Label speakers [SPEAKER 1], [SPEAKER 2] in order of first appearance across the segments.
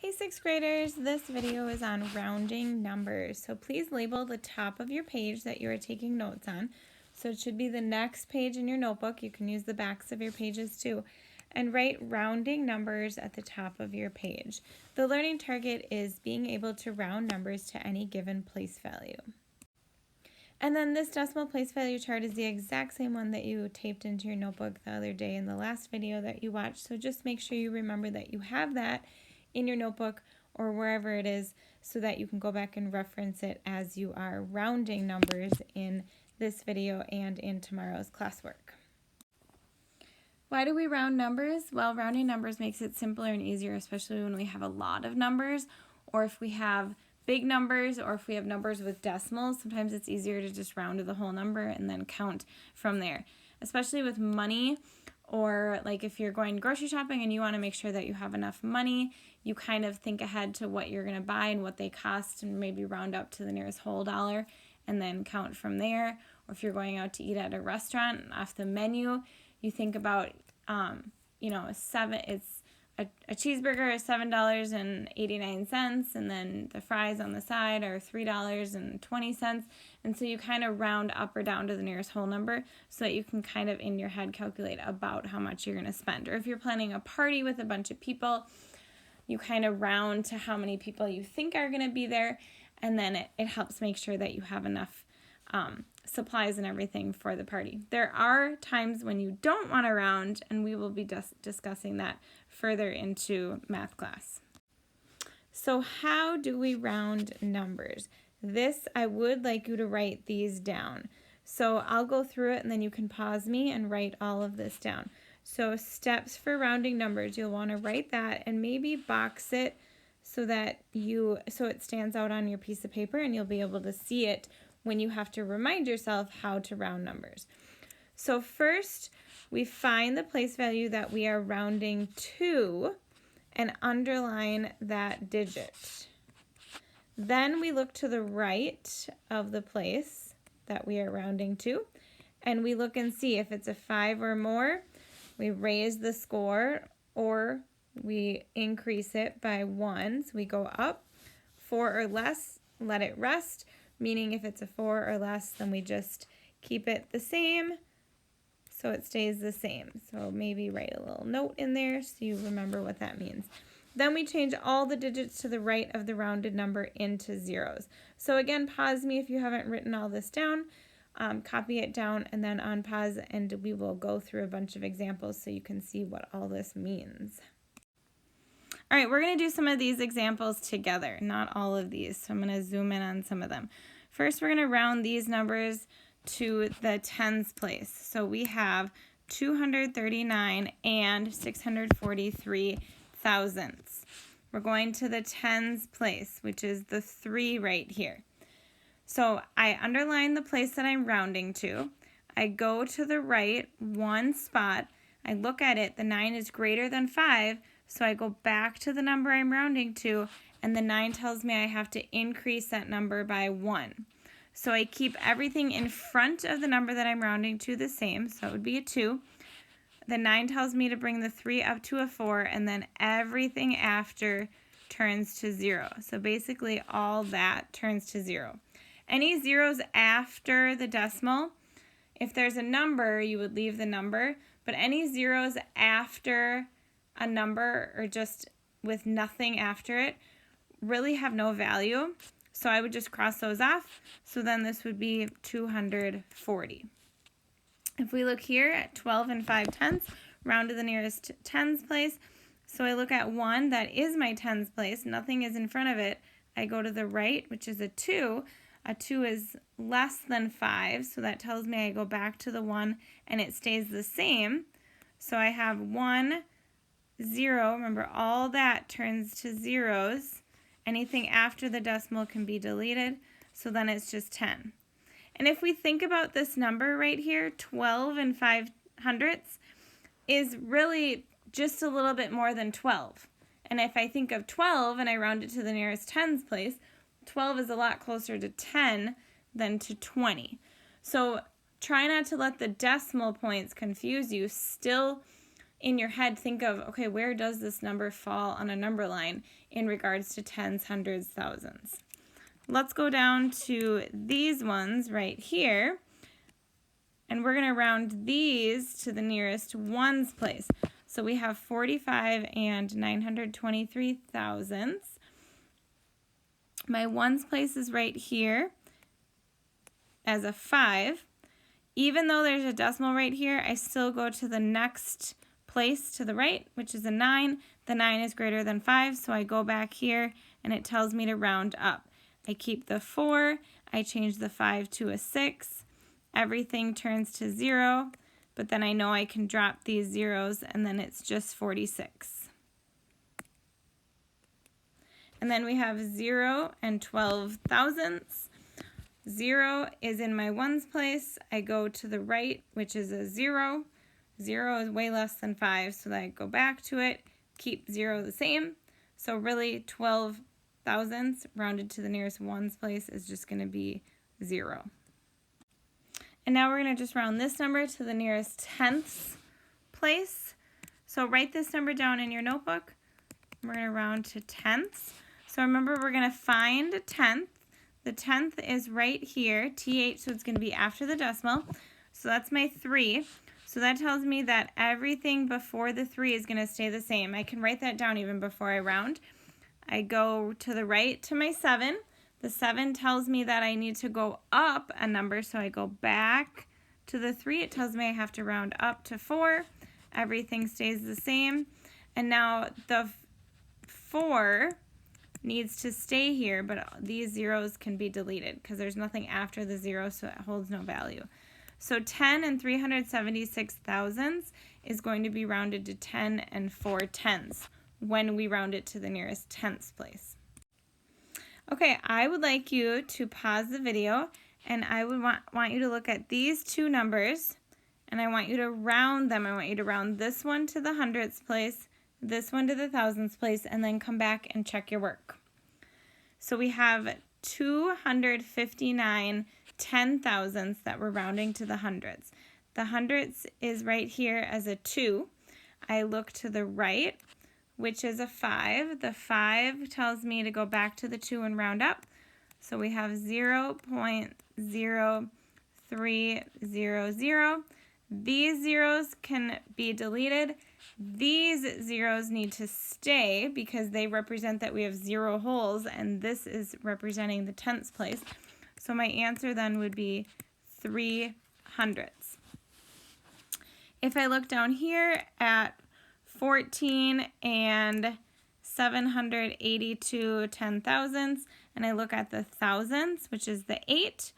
[SPEAKER 1] Hey sixth graders, this video is on rounding numbers. So please label the top of your page that you are taking notes on. So it should be the next page in your notebook. You can use the backs of your pages too. And write rounding numbers at the top of your page. The learning target is being able to round numbers to any given place value. And then this decimal place value chart is the exact same one that you taped into your notebook the other day in the last video that you watched. So just make sure you remember that you have that in your notebook or wherever it is so that you can go back and reference it as you are rounding numbers in this video and in tomorrow's classwork. Why do we round numbers? Well, rounding numbers makes it simpler and easier, especially when we have a lot of numbers or if we have big numbers or if we have numbers with decimals. Sometimes it's easier to just round to the whole number and then count from there, especially with money. Or like if you're going grocery shopping and you want to make sure that you have enough money, you kind of think ahead to what you're going to buy and what they cost and maybe round up to the nearest whole dollar and then count from there. Or if you're going out to eat at a restaurant off the menu, you think about, a cheeseburger is $7.89 and then the fries on the side are $3.20. And so you kind of round up or down to the nearest whole number so that you can kind of in your head calculate about how much you're going to spend. Or if you're planning a party with a bunch of people, you kind of round to how many people you think are going to be there. And then it helps make sure that you have enough supplies and everything for the party. There are times when you don't want to round, and we will be discussing that further into math class. So how do we round numbers? I would like you to write these down. So I'll go through it and then you can pause me and write all of this down. So steps for rounding numbers, you'll want to write that and maybe box it so it stands out on your piece of paper and you'll be able to see it when you have to remind yourself how to round numbers. So first, we find the place value that we are rounding to and underline that digit. Then we look to the right of the place that we are rounding to, and we look and see if it's a 5 or more, we raise the score or we increase it by 1. So we go up. 4 or less, let it rest, meaning if it's a 4 or less, then we just keep it the same so it stays the same. So maybe write a little note in there so you remember what that means. Then we change all the digits to the right of the rounded number into zeros. So again, pause me if you haven't written all this down. Copy it down and then unpause, and we will go through a bunch of examples so you can see what all this means. All right, we're going to do some of these examples together, not all of these. So I'm going to zoom in on some of them. First, we're going to round these numbers to the tens place. So we have 239 and 643 thousandths. We're going to the tens place, which is the 3 right here. So I underline the place that I'm rounding to. I go to the right one spot. I look at it. The 9 is greater than 5. So I go back to the number I'm rounding to, and the 9 tells me I have to increase that number by 1. So I keep everything in front of the number that I'm rounding to the same, so it would be a 2. The 9 tells me to bring the 3 up to a 4, and then everything after turns to 0. So basically all that turns to 0. Any zeros after the decimal, if there's a number, you would leave the number, but any zeros after a number or just with nothing after it really have no value. So I would just cross those off. So then this would be 240. If we look here at 12 and 5/10, round to the nearest tens place. So I look at 1, that is my tens place. Nothing is in front of it. I go to the right, which is a 2. A 2 is less than 5, so that tells me I go back to the 1 and it stays the same. So I have 1, 0. Remember, all that turns to zeros. Anything after the decimal can be deleted, so then it's just 10. And if we think about this number right here, 12 and 5/100 is really just a little bit more than 12. And if I think of 12 and I round it to the nearest tens place, 12 is a lot closer to 10 than to 20. So try not to let the decimal points confuse you. Still in your head think of, okay, where does this number fall on a number line in regards to tens, hundreds, thousands? Let's go down to these ones right here, and we're going to round these to the nearest ones place. So we have 45 and 923 thousandths. My ones place is right here as a 5. Even though there's a decimal right here, I still go to the next place to the right, which is a 9. The 9 is greater than 5, so I go back here and it tells me to round up. I keep the 4, I change the 5 to a 6, everything turns to 0, but then I know I can drop these zeros and then it's just 46. And then we have 0 and 12 thousandths. 0 is in my ones place. I go to the right, which is a 0. 0 is way less than 5, so then I go back to it, keep 0 the same. So really 12 thousandths rounded to the nearest ones place is just going to be 0. And now we're going to just round this number to the nearest tenths place. So write this number down in your notebook. We're going to round to tenths. So remember, we're going to find a tenth. The tenth is right here, TH, so it's going to be after the decimal. So that's my 3. So that tells me that everything before the 3 is going to stay the same. I can write that down even before I round. I go to the right to my 7. The 7 tells me that I need to go up a number, so I go back to the 3. It tells me I have to round up to 4. Everything stays the same. And now the 4 needs to stay here, but these zeros can be deleted because there's nothing after the 0, so it holds no value. So 10 and 376 thousandths is going to be rounded to 10 and 4 tenths when we round it to the nearest tenths place. Okay, I would like you to pause the video, and I would want you to look at these two numbers, and I want you to round them. I want you to round this one to the hundredths place, this one to the thousandths place, and then come back and check your work. So we have 259 ten thousandths that we're rounding to the hundreds. The hundredths is right here as a 2. I look to the right, which is a 5. The 5 tells me to go back to the 2 and round up. So we have 0.0300. These zeros can be deleted. These zeros need to stay because they represent that we have 0 holes, and this is representing the tenths place. So my answer then would be 3 hundredths. If I look down here at 14 and 782 ten thousandths, and I look at the thousandths, which is the 8,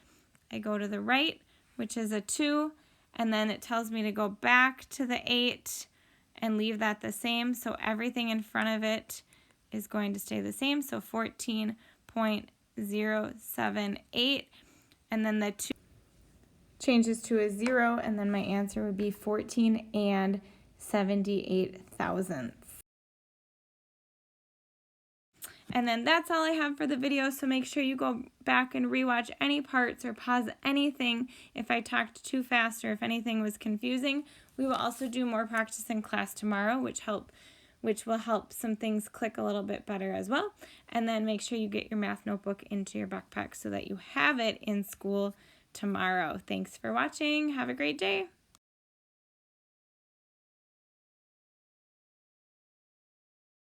[SPEAKER 1] I go to the right, which is a 2, and then it tells me to go back to the 8 and leave that the same, so everything in front of it is going to stay the same, so 14.078, and then the 2 changes to a 0, and then my answer would be 14 and 78 thousandths. And then that's all I have for the video, so make sure you go back and rewatch any parts or pause anything if I talked too fast or if anything was confusing. We will also do more practice in class tomorrow, which will help some things click a little bit better as well. And then make sure you get your math notebook into your backpack so that you have it in school tomorrow. Thanks for watching. Have a great day.